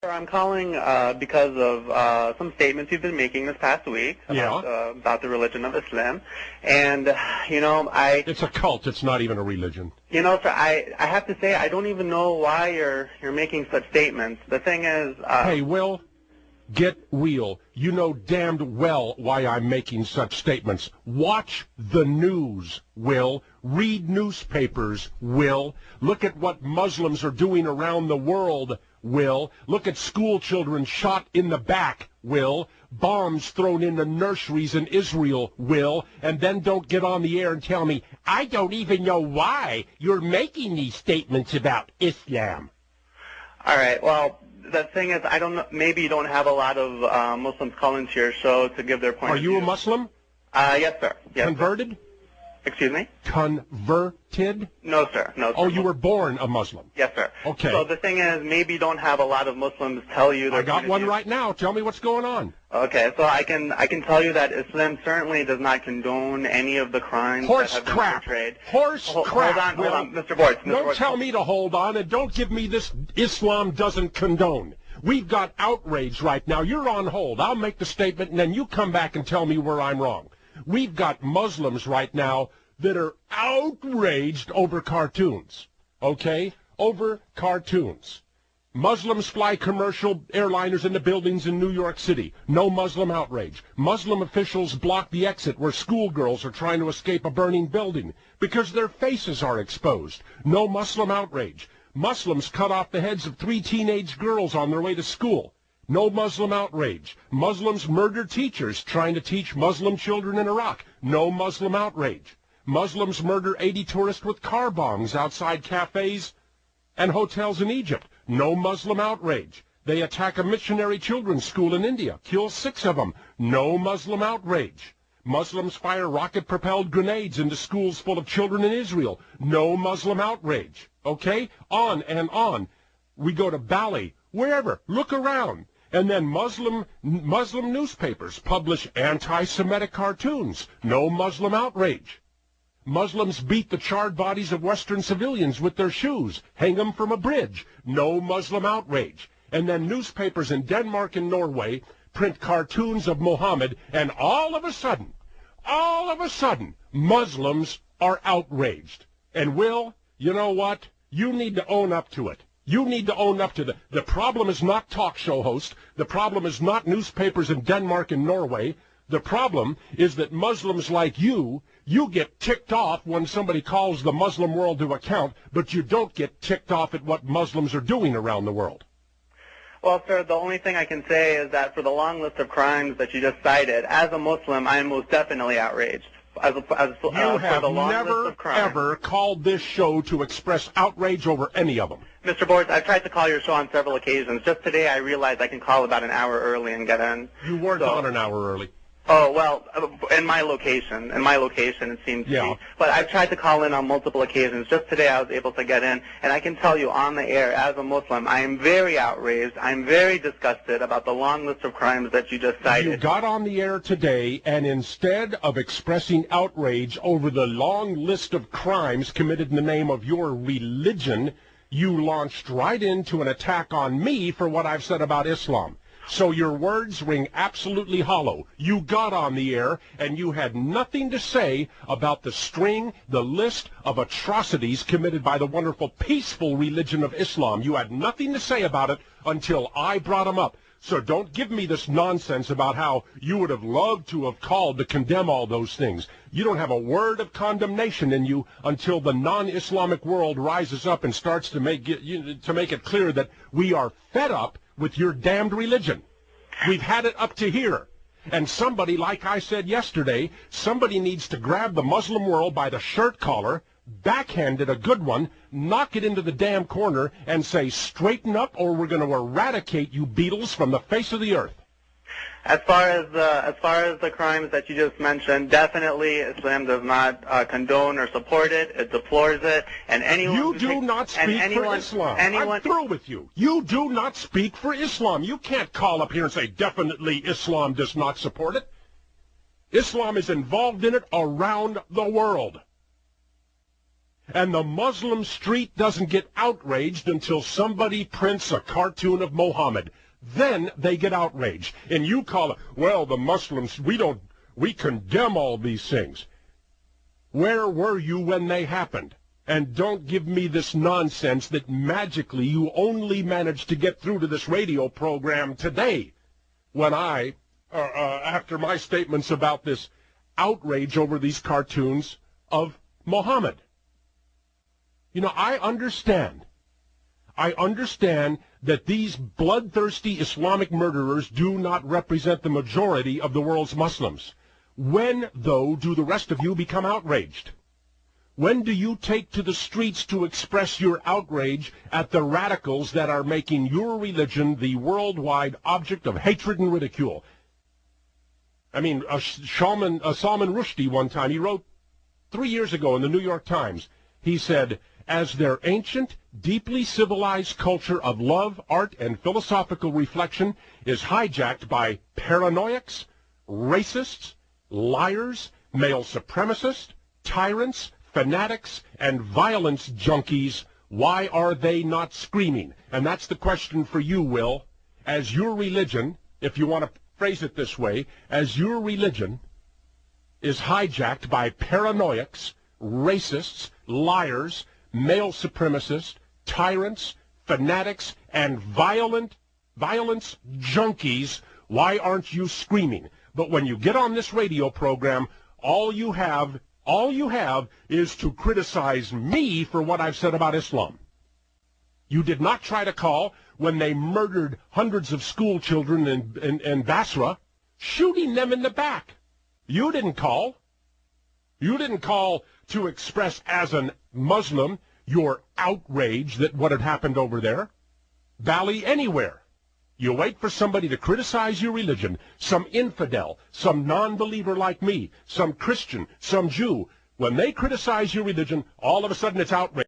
Sir, I'm calling because of some statements you've been making this past week about the religion of Islam. And, It's a cult. It's not even a religion. Sir, I have to say I don't even know why you're making such statements. The thing is... Hey, Will, get real. You know damned well why I'm making such statements. Watch the news, Will. Read newspapers, Will. Look at what Muslims are doing around the world, Will. Look at school children shot in the back, Will. Bombs thrown into nurseries in Israel, Will. And then don't get on the air and tell me, I don't even know why you're making these statements about Islam. All right, well, the thing is, I don't know, maybe you don't have a lot of Muslims call into your show to give their point of view. Are you a Muslim? Yes, sir. Yes, Converted? Sir. Excuse me? Converted? No, sir. No, sir. Oh, you were born a Muslim? Yes, sir. Okay. So the thing is, maybe you don't have a lot of Muslims tell you their I got one right now. Tell me what's going on. Okay, so I can tell you that Islam certainly does not condone any of the crimes that have been portrayed. Horse crap. Hold on, Mr. Bortz. Don't tell me to hold on, and don't give me this Islam doesn't condone. We've got outrage right now. You're on hold. I'll make the statement, and then you come back and tell me where I'm wrong. We've got Muslims right now that are outraged over cartoons, okay? Over cartoons. Muslims fly commercial airliners into buildings in New York City. No Muslim outrage. Muslim officials block the exit where schoolgirls are trying to escape a burning building because their faces are exposed. No Muslim outrage. Muslims cut off the heads of 3 teenage girls on their way to school. No Muslim outrage. Muslims murder teachers trying to teach Muslim children in Iraq. No Muslim outrage. Muslims murder 80 tourists with car bombs outside cafes and hotels in Egypt. No Muslim outrage. They attack a missionary children's school in India, kill 6 of them. No Muslim outrage. Muslims fire rocket-propelled grenades into schools full of children in Israel. No Muslim outrage. Okay? On and on. We go to Bali, wherever. Look around. And then Muslim newspapers publish anti-Semitic cartoons. No Muslim outrage. Muslims beat the charred bodies of Western civilians with their shoes, hang them from a bridge. No Muslim outrage. And then newspapers in Denmark and Norway print cartoons of Muhammad, and all of a sudden, Muslims are outraged. And Will, you know what? You need to own up to it. You need to own up to the problem is not talk show hosts. The problem is not newspapers in Denmark and Norway. The problem is that Muslims like you get ticked off when somebody calls the Muslim world to account, but you don't get ticked off at what Muslims are doing around the world. Well, sir, the only thing I can say is that for the long list of crimes that you just cited, as a Muslim, I am most definitely outraged. You have never, ever called this show to express outrage over any of them. Mr. Bortz, I've tried to call your show on several occasions. Just today I realized I can call about an hour early and get in. You weren't on an hour early. Oh, well, in my location it seems to be. But I've tried to call in on multiple occasions. Just today I was able to get in, and I can tell you on the air, as a Muslim, I am very outraged. I'm very disgusted about the long list of crimes that you just cited. You got on the air today, and instead of expressing outrage over the long list of crimes committed in the name of your religion, you launched right into an attack on me for what I've said about Islam. So your words ring absolutely hollow. You got on the air, and you had nothing to say about the list of atrocities committed by the wonderful, peaceful religion of Islam. You had nothing to say about it until I brought them up. So don't give me this nonsense about how you would have loved to have called to condemn all those things. You don't have a word of condemnation in you until the non-Islamic world rises up and starts to make it clear that we are fed up with your damned religion. We've had it up to here. And somebody, like I said yesterday, somebody needs to grab the Muslim world by the shirt collar, backhand it a good one, knock it into the damn corner, and say, straighten up or we're going to eradicate you Beatles from the face of the earth. As far as the crimes that you just mentioned, definitely Islam does not condone or support it. It deplores it, and anyone you do not speak for Islam. I'm through with you. You do not speak for Islam. You can't call up here and say definitely Islam does not support it. Islam is involved in it around the world. And the Muslim street doesn't get outraged until somebody prints a cartoon of Muhammad. Then they get outraged. And you call it, well, the Muslims, we condemn all these things. Where were you when they happened? And don't give me this nonsense that magically you only managed to get through to this radio program today when after my statements about this outrage over these cartoons of Muhammad. You know, I understand that these bloodthirsty Islamic murderers do not represent the majority of the world's Muslims. When, though, do the rest of you become outraged? When do you take to the streets to express your outrage at the radicals that are making your religion the worldwide object of hatred and ridicule? I mean, Salman Rushdie one time, he wrote 3 years ago in the New York Times, he said, as their ancient, deeply civilized culture of love, art, and philosophical reflection is hijacked by paranoiacs, racists, liars, male supremacists, tyrants, fanatics, and violence junkies, why are they not screaming? And that's the question for you, Will. As your religion, if you want to phrase it this way, as your religion is hijacked by paranoiacs, racists, liars, male supremacists, tyrants, fanatics, and violence junkies, why aren't you screaming? But when you get on this radio program, all you have is to criticize me for what I've said about Islam. You did not try to call when they murdered hundreds of school children in Basra, shooting them in the back. You didn't call. You didn't call to express as a Muslim your outrage that what had happened over there. Bally anywhere. You wait for somebody to criticize your religion, some infidel, some non-believer like me, some Christian, some Jew. When they criticize your religion, all of a sudden it's outrage.